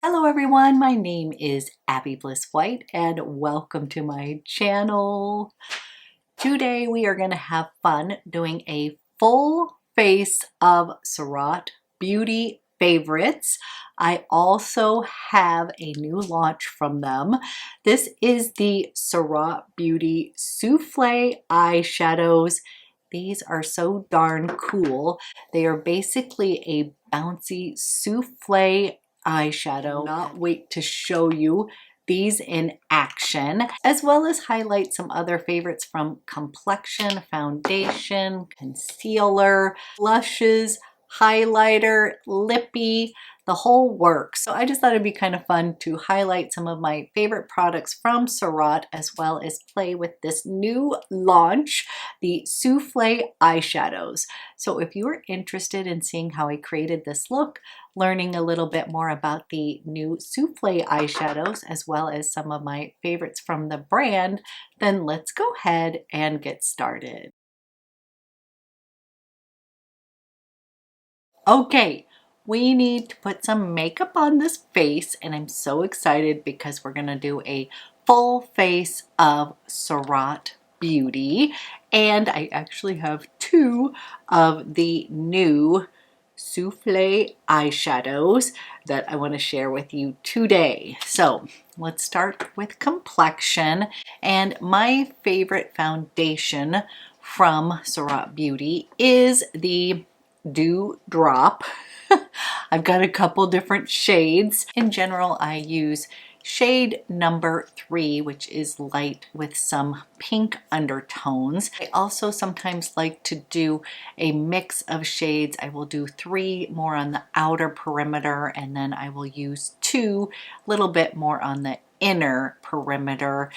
Hello everyone, my name is Abby Bliss White and welcome to my channel. Today we are going to have fun doing a full face of Surratt Beauty favorites. I also have a new launch from them. This is the Surratt Beauty Souffle Eyeshadows. These are so darn cool. They are basically a bouncy souffle eyeshadow. Not wait to show you these in action, as well as highlight some other favorites from Complexion, foundation, concealer, blushes, highlighter, lippy, the whole works. So I just thought it'd be kind of fun to highlight some of my favorite products from Surratt, as well as play with this new launch, the Souffle Eyeshadows. So if you are interested in seeing how I created this look, learning a little bit more about the new Souffle eyeshadows, as well as some of my favorites from the brand, then let's go ahead and get started. Okay, we need to put some makeup on this face, and I'm so excited because we're gonna do a full face of Surratt Beauty, and I actually have two of the new Souffle eyeshadows that I want to share with you today. So let's start with Complexion, and my favorite foundation from Surratt Beauty is the Dew Drop. I've got a couple different shades. In general, I use shade number 3, which is light with some pink undertones. I also sometimes like to do a mix of shades. I will do 3 more on the outer perimeter, and then I will use 2 a little bit more on the inner perimeter,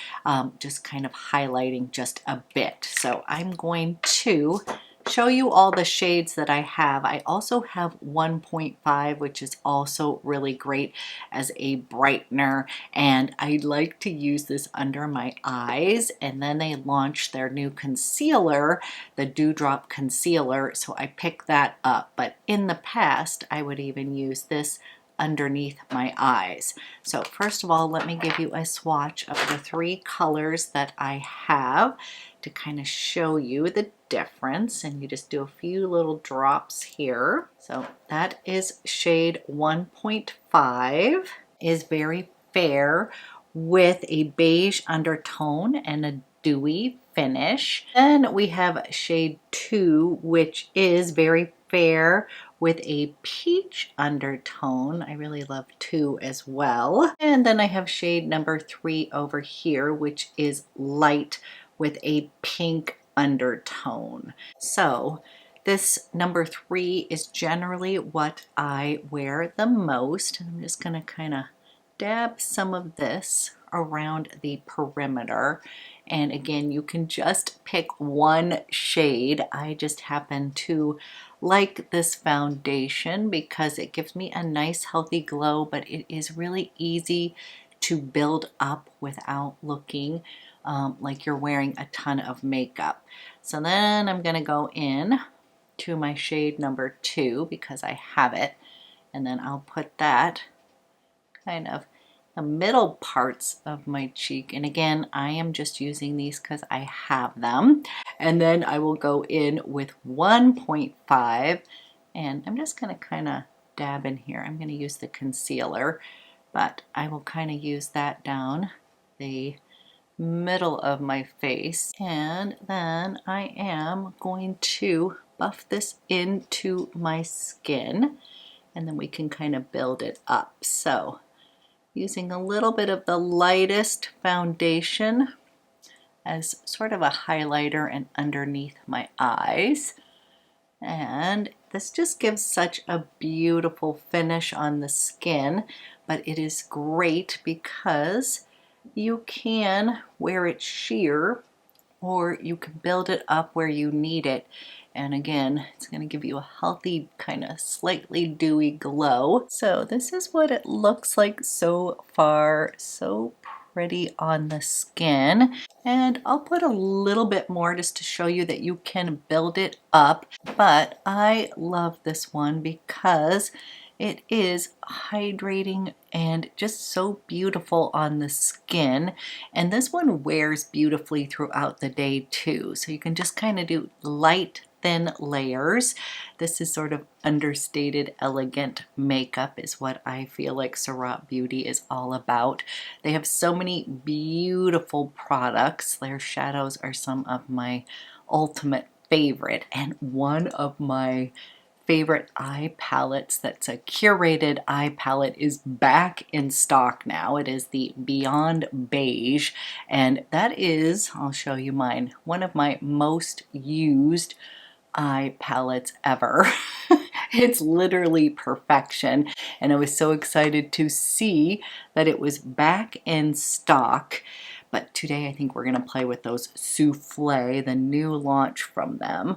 just kind of highlighting just a bit. So I'm going to show you all the shades that I have. I also have 1.5, which is also really great as a brightener, and I like to use this under my eyes. And then they launched their new concealer, the Dewdrop Concealer, so I picked that up. But in the past, I would even use this underneath my eyes. So first of all, let me give you a swatch of the 3 colors that I have to kind of show you the difference, and you just do a few little drops here. So that is shade 1.5, is very fair with a beige undertone and a dewy finish. Then we have shade 2, which is very fair with a peach undertone. I really love 2 as well. And then I have shade number 3 over here, which is light with a pink undertone. So this number 3 is generally what I wear the most. And I'm just going to kind of dab some of this around the perimeter. And again, you can just pick one shade. I just happen to like this foundation because it gives me a nice healthy glow, but it is really easy to build up without looking like you're wearing a ton of makeup. So then I'm going to go in to my shade number 2 because I have it, and then I'll put that kind of the middle parts of my cheek. And again, I am just using these because I have them. And then I will go in with 1.5, and I'm just going to kind of dab in here. I'm going to use the concealer, but I will kind of use that down the middle of my face, and then I am going to buff this into my skin, and then we can kind of build it up. So using a little bit of the lightest foundation as sort of a highlighter and underneath my eyes, and this just gives such a beautiful finish on the skin. But it is great because you can wear it sheer, or you can build it up where you need it. And again, it's going to give you a healthy, kind of slightly dewy glow. So this is what it looks like so far. So pretty on the skin. And I'll put a little bit more just to show you that you can build it up. But I love this one because It is hydrating and just so beautiful on the skin. And this one wears beautifully throughout the day too. So you can just kind of do light, thin layers. This is sort of understated, elegant makeup is what I feel like Surratt Beauty is all about. They have so many beautiful products. Their shadows are some of my ultimate favorite, and one of my favorite eye palettes that's a curated eye palette is back in stock now. It is the Beyond Beige, and that is, I'll show you mine, one of my most used eye palettes ever. It's literally perfection, and I was so excited to see that it was back in stock. But today I think we're going to play with those Souffle, the new launch from them.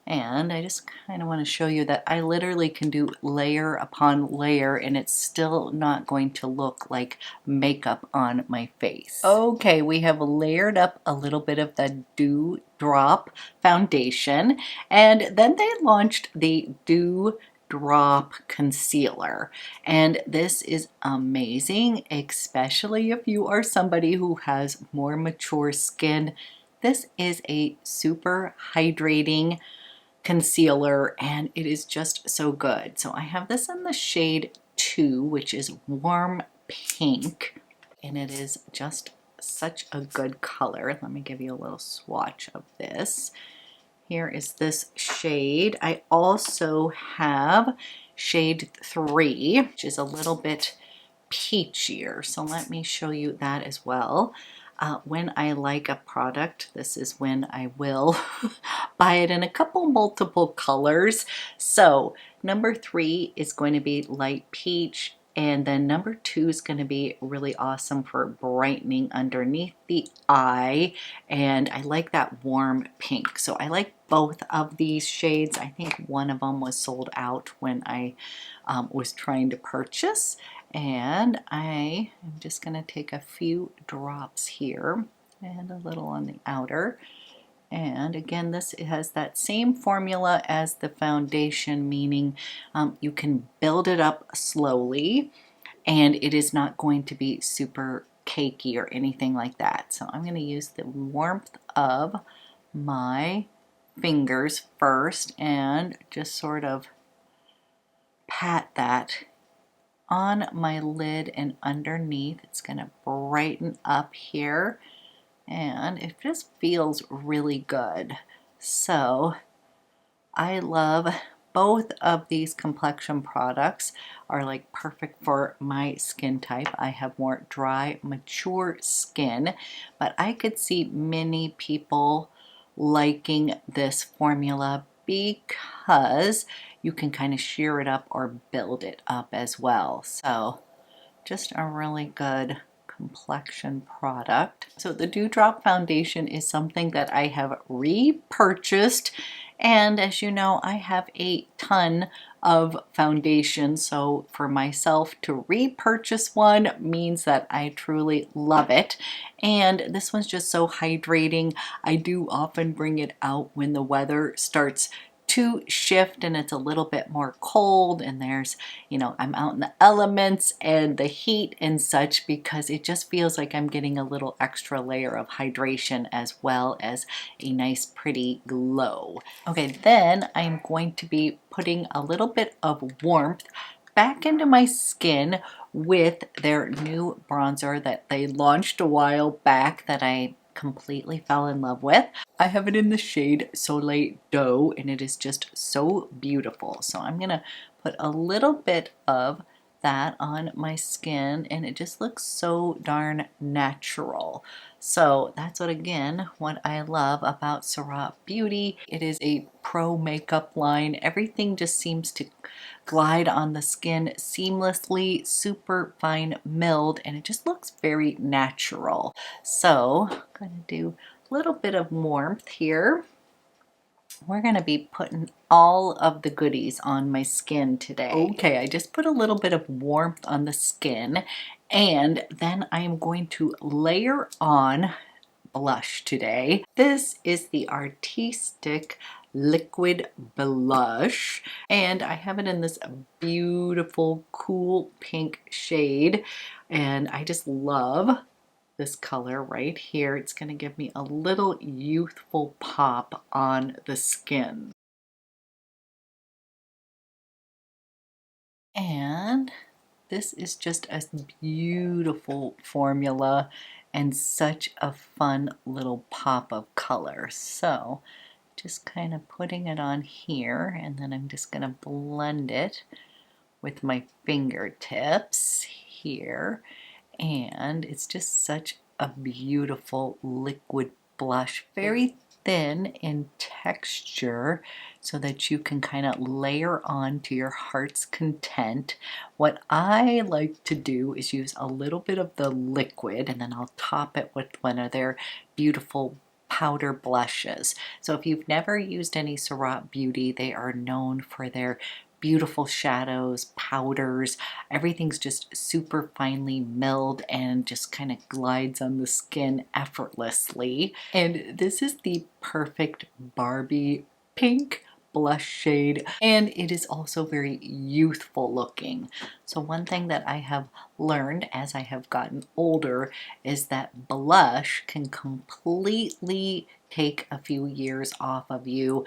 And I just kind of want to show you that I literally can do layer upon layer and it's still not going to look like makeup on my face. Okay, we have layered up a little bit of the Dew Drop foundation, and then they launched the Dew Drop concealer, and this is amazing, especially if you are somebody who has more mature skin. This is a super hydrating concealer and it is just so good. So I have this in the shade 2, which is warm pink, and it is just such a good color. Let me give you a little swatch of this. Here is this shade. I also have shade 3, which is a little bit peachier. So let me show you that as well. When I like a product, this is when I will buy it in a couple multiple colors. So number 3 is going to be light peach, and then number 2 is going to be really awesome for brightening underneath the eye, and I like that warm pink. So I like both of these shades. I think one of them was sold out when I was trying to purchase. And I am just going to take a few drops here and a little on the outer. And again, this has that same formula as the foundation, meaning you can build it up slowly and it is not going to be super cakey or anything like that. So I'm going to use the warmth of my fingers first and just sort of pat that on my lid and underneath. It's going to brighten up here and it just feels really good. So I love both of these complexion products, are like perfect for my skin type. I have more dry, mature skin, but I could see many people liking this formula because you can kind of sheer it up or build it up as well. So just a really good complexion product. So the Dewdrop foundation is something that I have repurchased, and as you know, I have a ton of foundation, so for myself to repurchase one means that I truly love it. And this one's just so hydrating. I do often bring it out when the weather starts to shift and it's a little bit more cold and there's, you know, I'm out in the elements and the heat and such, because it just feels like I'm getting a little extra layer of hydration as well as a nice pretty glow. Okay, then I'm going to be putting a little bit of warmth back into my skin with their new bronzer that they launched a while back that I completely fell in love with. I have it in the shade Soleil Dough and it is just so beautiful. So I'm gonna put a little bit of that on my skin and it just looks so darn natural. So that's what I love about Surratt Beauty. It is a pro makeup line. Everything just seems to glide on the skin seamlessly, super fine milled, and it just looks very natural. So I'm going to do a little bit of warmth here. We're going to be putting all of the goodies on my skin today. Okay, I just put a little bit of warmth on the skin, and then I am going to layer on blush today. This is the Artistique liquid blush, and I have it in this beautiful cool pink shade, and I just love this color right here. It's going to give me a little youthful pop on the skin. And this is just a beautiful formula and such a fun little pop of color. So just kind of putting it on here, and then I'm just going to blend it with my fingertips here. And it's just such a beautiful liquid blush, very thin in texture, so that you can kind of layer on to your heart's content. What I like to do is use a little bit of the liquid, and then I'll top it with one of their beautiful powder blushes. So if you've never used any Surratt Beauty, they are known for their beautiful shadows, powders. Everything's just super finely milled and just kind of glides on the skin effortlessly. And this is the perfect Barbie pink blush shade, and it is also very youthful looking. So one thing that I have learned as I have gotten older is that blush can completely take a few years off of you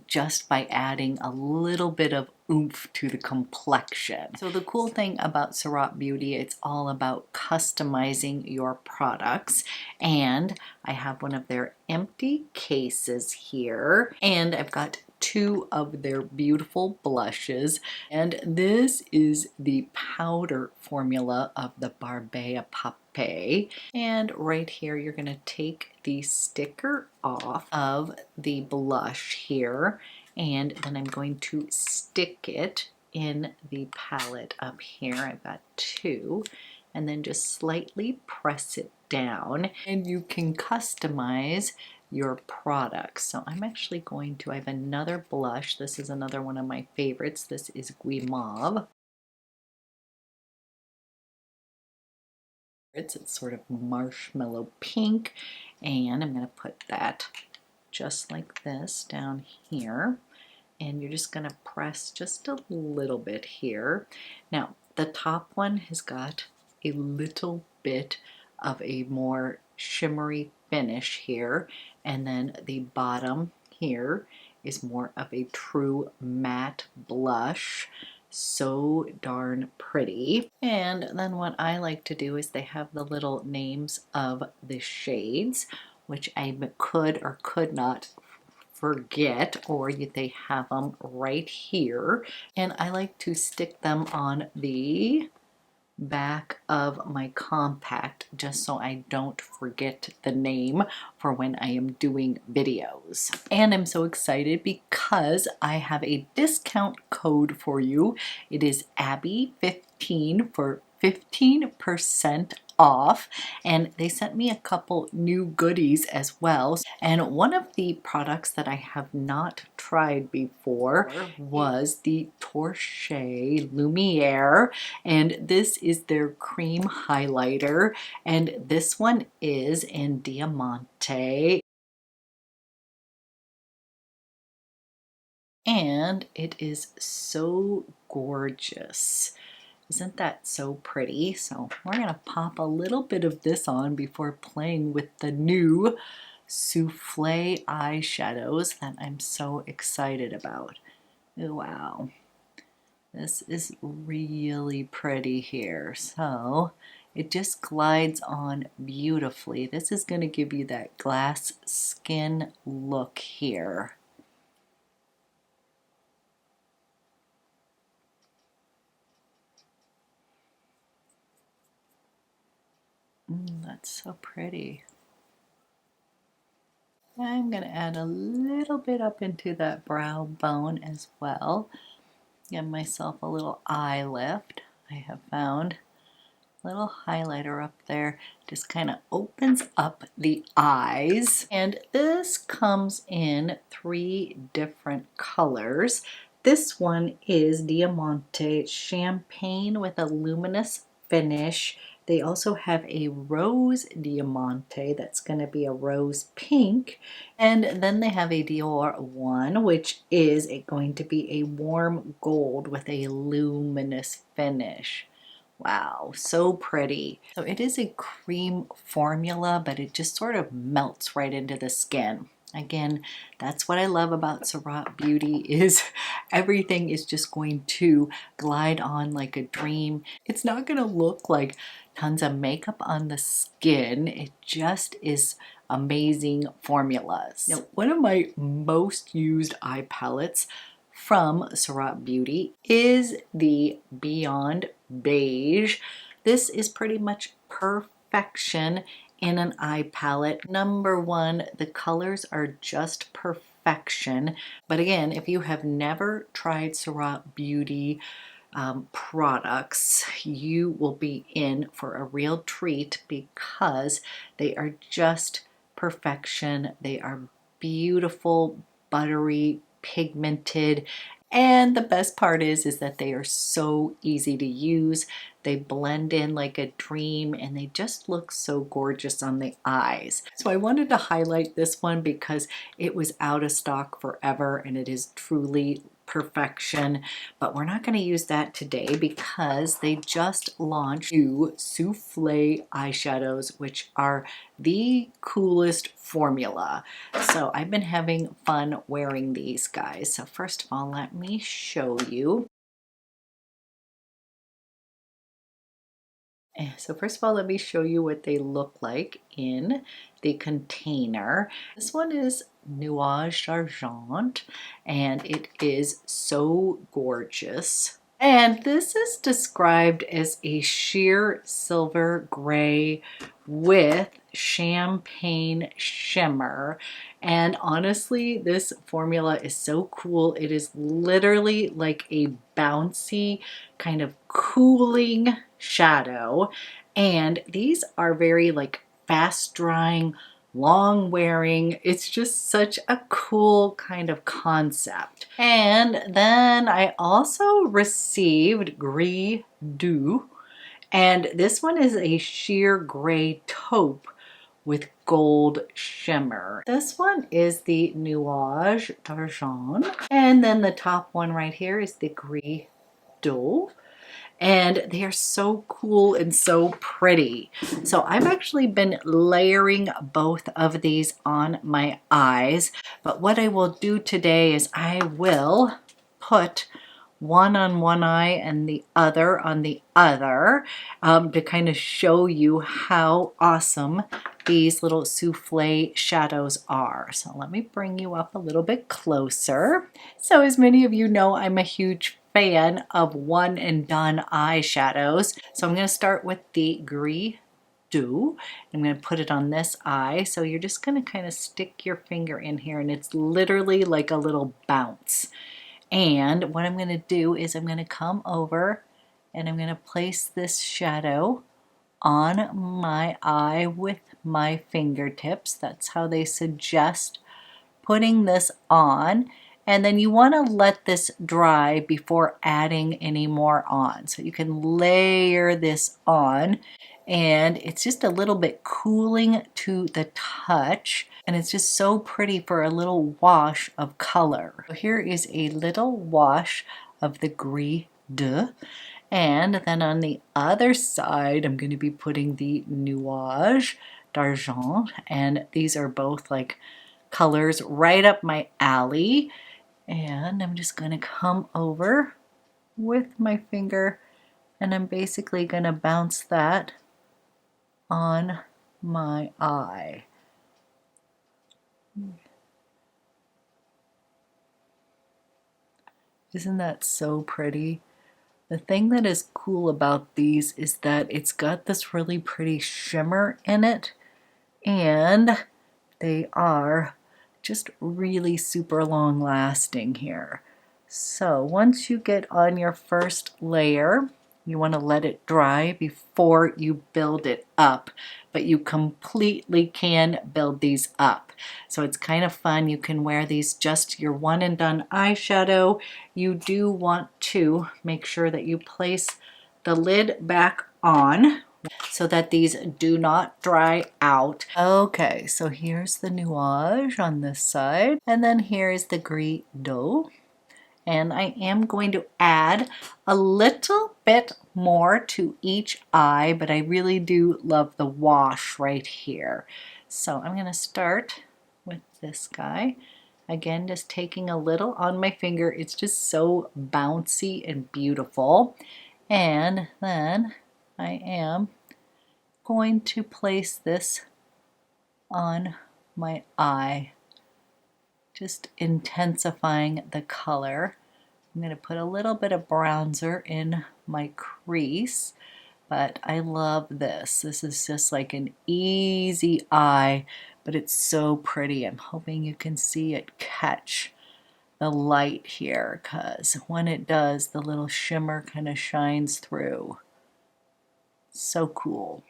just by adding a little bit of oomph to the complexion. So the cool thing about Surratt Beauty, it's all about customizing your products, and I have one of their empty cases here, and I've got two of their beautiful blushes, and this is the powder formula of the Barbea Pape. And right here you're going to take the sticker off of the blush here, and then I'm going to stick it in the palette up here. I've got two, and then just slightly press it down, and you can customize your products. So I'm actually going to, I have another blush. This is another one of my favorites. This is Guimauve. It's sort of marshmallow pink, and I'm going to put that just like this down here, and you're just going to press just a little bit here. Now the top one has got a little bit of a more shimmery finish here, and then the bottom here is more of a true matte blush. So darn pretty. And then what I like to do is they have the little names of the shades, which I could or could not forget, or they have them right here, and I like to stick them on the back of my compact just so I don't forget the name for when I am doing videos. And I'm so excited because I have a discount code for you. It is Abby15 for 15% off, and they sent me a couple new goodies as well. And one of the products that I have not tried before was the Torche Lumiere, and this is their cream highlighter, and this one is in Diamante, and it is so gorgeous. Isn't that so pretty? So we're going to pop a little bit of this on before playing with the new Souffle Eyeshadows that I'm so excited about. Oh, wow. This is really pretty here. So it just glides on beautifully. This is going to give you that glass skin look here. That's so pretty. I'm going to add a little bit up into that brow bone as well. Give myself a little eye lift. I have found a little highlighter up there. Just kind of opens up the eyes. And this comes in 3 different colors. This one is Diamante Champagne with a luminous finish. They also have a rose diamante that's going to be a rose pink. And then they have a Dior one, which is going to be a warm gold with a luminous finish. Wow, so pretty. So it is a cream formula, but it just sort of melts right into the skin. Again, that's what I love about Surratt Beauty is everything is just going to glide on like a dream. It's not going to look like tons of makeup on the skin. It just is amazing formulas. Now, one of my most used eye palettes from Surratt Beauty is the Beyond Beige. This is pretty much perfection in an eye palette. Number one, the colors are just perfection. But again, if you have never tried Surratt Beauty products, you will be in for a real treat because they are just perfection. They are beautiful, buttery, pigmented, and the best part is that they are so easy to use. They blend in like a dream and they just look so gorgeous on the eyes. So I wanted to highlight this one because it was out of stock forever and it is truly perfection, but we're not going to use that today because they just launched new Souffle eyeshadows, which are the coolest formula. So I've been having fun wearing these guys. So first of all, let me show you. So first of all, let me show you what they look like in the container. This one is Nuage d'Argent, and it is so gorgeous. And this is described as a sheer silver gray with champagne shimmer. And honestly, this formula is so cool. It is literally like a bouncy kind of cooling shadow. And these are very like fast drying, long wearing. It's just such a cool kind of concept. And then I also received Gris Doux, and this one is a sheer gray taupe with gold shimmer. This one is the Nuage d'Argent, and then the top one right here is the Gris Doux. And they are so cool and so pretty. So I've actually been layering both of these on my eyes, but what I will do today is I will put one on one eye and the other on the other to kind of show you how awesome these little souffle shadows are. So let me bring you up a little bit closer. So as many of you know, I'm a huge fan of one and done eyeshadows. So I'm going to start with the Gris Doux. I'm going to put it on this eye. So you're just going to kind of stick your finger in here and it's literally like a little bounce. And what I'm going to do is I'm going to come over and I'm going to place this shadow on my eye with my fingertips. That's how they suggest putting this on. And then you want to let this dry before adding any more on. So you can layer this on and it's just a little bit cooling to the touch. And it's just so pretty for a little wash of color. So here is a little wash of the Gris Doux. And then on the other side, I'm going to be putting the Nuage d'Argent. And these are both like colors right up my alley. And I'm just going to come over with my finger and I'm basically going to bounce that on my eye. Isn't that so pretty? The thing that is cool about these is that it's got this really pretty shimmer in it, and they are just really super long lasting here. So once you get on your first layer, you want to let it dry before you build it up, but you completely can build these up. So it's kind of fun. You can wear these just your one and done eyeshadow. You do want to make sure that you place the lid back on so that these do not dry out. Okay, so here's the Nuage on this side, and then here's the Gris d'eau. And I am going to add a little bit more to each eye, but I really do love the wash right here. So I'm going to start with this guy. Again, just taking a little on my finger. It's just so bouncy and beautiful. And then I am going to place this on my eye, just intensifying the color. I'm going to put a little bit of bronzer in my crease, but I love this. This is just like an easy eye, but it's so pretty. I'm hoping you can see it catch the light here, because when it does, the little shimmer kind of shines through. So cool.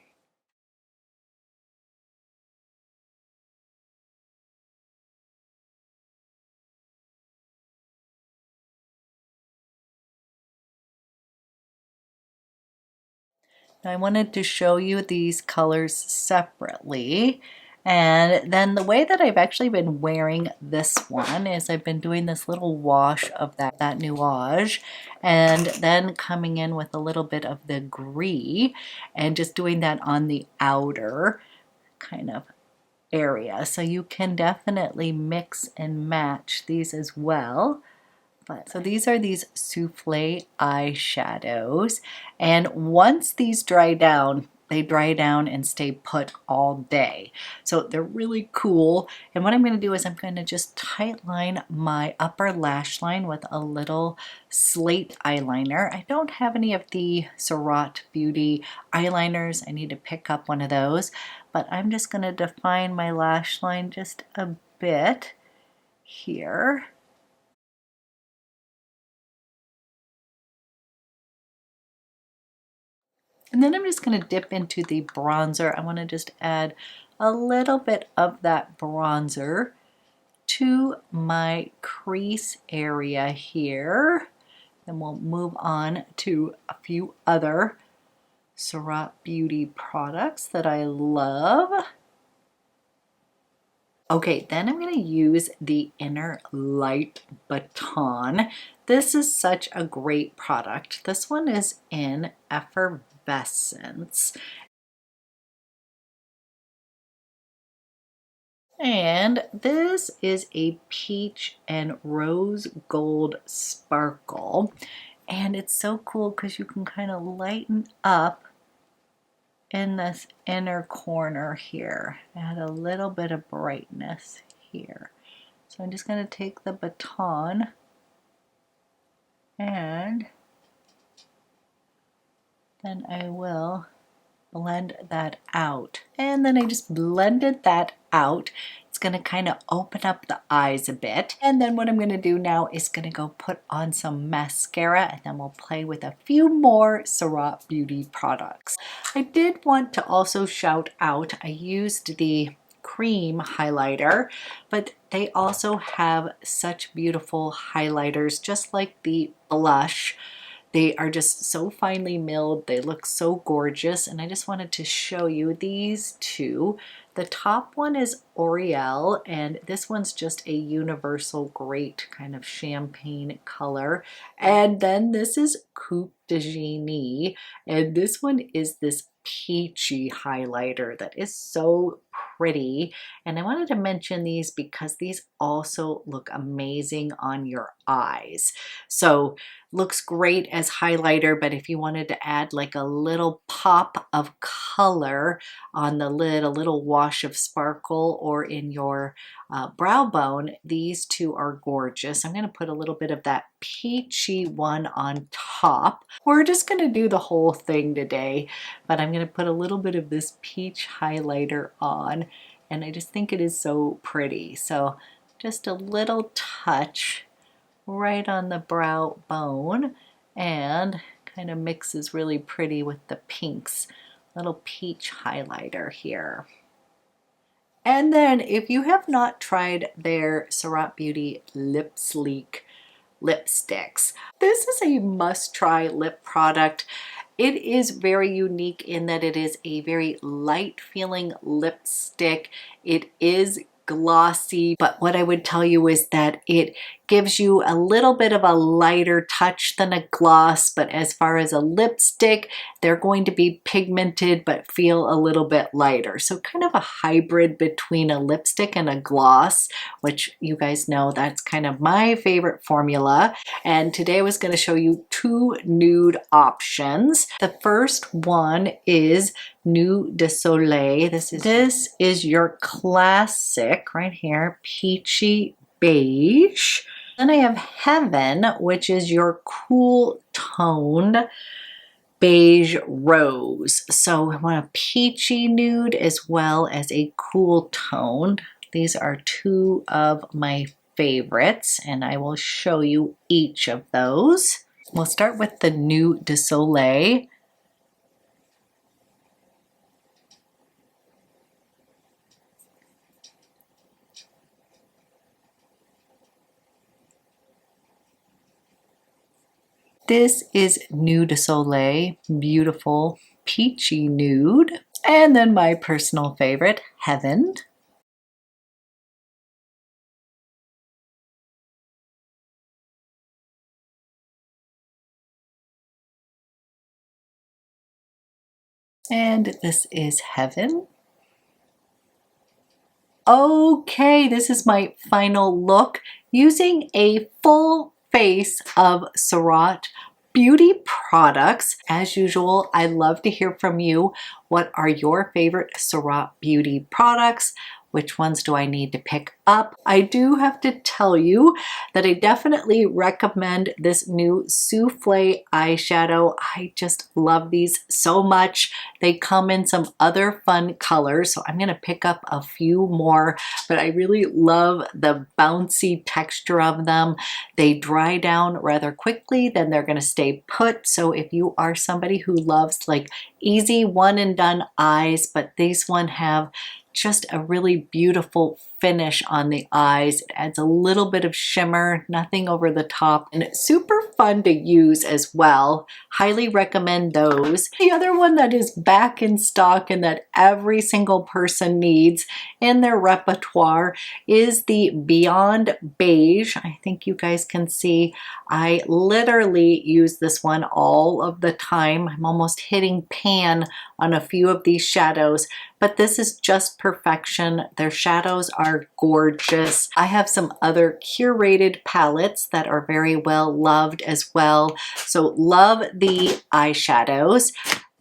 I wanted to show you these colors separately. And then the way that I've actually been wearing this one is I've been doing this little wash of that Nuage, and then coming in with a little bit of the Gris and just doing that on the outer kind of area. So you can definitely mix and match these as well. So these are these Souffle Eyeshadows, and once these dry down, they dry down and stay put all day. So they're really cool. And what I'm going to do is I'm going to just tightline my upper lash line with a little slate eyeliner. I don't have any of the Surratt Beauty eyeliners. I need to pick up one of those, but I'm just going to define my lash line just a bit here. And then I'm just going to dip into the bronzer. I want to just add a little bit of that bronzer to my crease area here. Then we'll move on to a few other Surratt Beauty products that I love. Okay, then I'm going to use the Inner Light Baton. This is such a great product. This one is in Effervescence. And this is a peach and rose gold sparkle. And it's so cool because you can kind of lighten up in this inner corner here. Add a little bit of brightness here. So I'm just going to take the baton and then I will blend that out. And then I just blended that out. It's going to kind of open up the eyes a bit. And then what I'm going to do now is going to go put on some mascara, and then we'll play with a few more Surratt Beauty products. I did want to also shout out, I used the cream highlighter, but they also have such beautiful highlighters, just like the blush. They are just so finely milled. They look so gorgeous. And I just wanted to show you these two. The top one is Aureole, and this one's just a universal great kind of champagne color. And then this is Coup de Genie, and this one is this peachy highlighter that is so pretty. And I wanted to mention these because these also look amazing on your eyes. So looks great as highlighter, but if you wanted to add like a little pop of color on the lid, a little wash of sparkle, or in your brow bone, these two are gorgeous. I'm going to put a little bit of that peachy one on top. We're just going to do the whole thing today, but I'm going to put a little bit of this peach highlighter on, and I just think it is so pretty. So just a little touch right on the brow bone, and kind of mixes really pretty with the pinks. Little peach highlighter here. And then if you have not tried their Surratt Beauty Lip Sleek lipsticks, this is a must-try lip product. It is very unique in that it is a very light feeling lipstick. It is glossy, but what I would tell you is that it gives you a little bit of a lighter touch than a gloss, but as far as a lipstick, they're going to be pigmented but feel a little bit lighter. So kind of a hybrid between a lipstick and a gloss, which you guys know that's kind of my favorite formula. And today I was going to show you two nude options. The first one is Nude de Soleil. This is your classic right here, peachy beige. Then I have Heaven, which is your cool toned beige rose. So I want a peachy nude as well as a cool toned. These are two of my favorites, and I will show you each of those. We'll start with the Nude de Soleil. This is Nude de Soleil, beautiful peachy nude. And then my personal favorite, Heaven. And this is Heaven. Okay, this is my final look using a full face of Surratt beauty products. As usual, I love to hear from you. What are your favorite Surratt beauty products? Which ones do I need to pick up? I do have to tell you that I definitely recommend this new Souffle eyeshadow. I just love these so much. They come in some other fun colors, so I'm gonna pick up a few more, but I really love the bouncy texture of them. They dry down rather quickly, then they're gonna stay put. So if you are somebody who loves like easy one and done eyes, but these one have just a really beautiful finish on the eyes. It adds a little bit of shimmer, nothing over the top, and it's super fun to use as well. Highly recommend those. The other one that is back in stock and that every single person needs in their repertoire is the Beyond Beige. I think you guys can see I literally use this one all of the time. I'm almost hitting pan on a few of these shadows, but this is just perfection. Their shadows are gorgeous. I have some other curated palettes that are very well loved as well. So love the eyeshadows.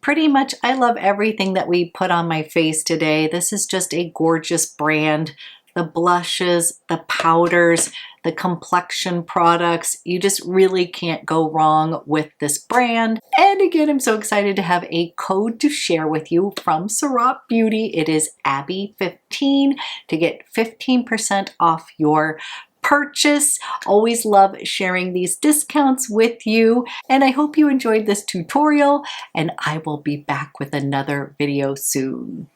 Pretty much I love everything that we put on my face today. This is just a gorgeous brand. The blushes, the powders, the complexion products, you just really can't go wrong with this brand. And again, I'm so excited to have a code to share with you from Surratt Beauty. It is Abby15 to get 15% off your purchase. Always love sharing these discounts with you, and I hope you enjoyed this tutorial, and I will be back with another video soon.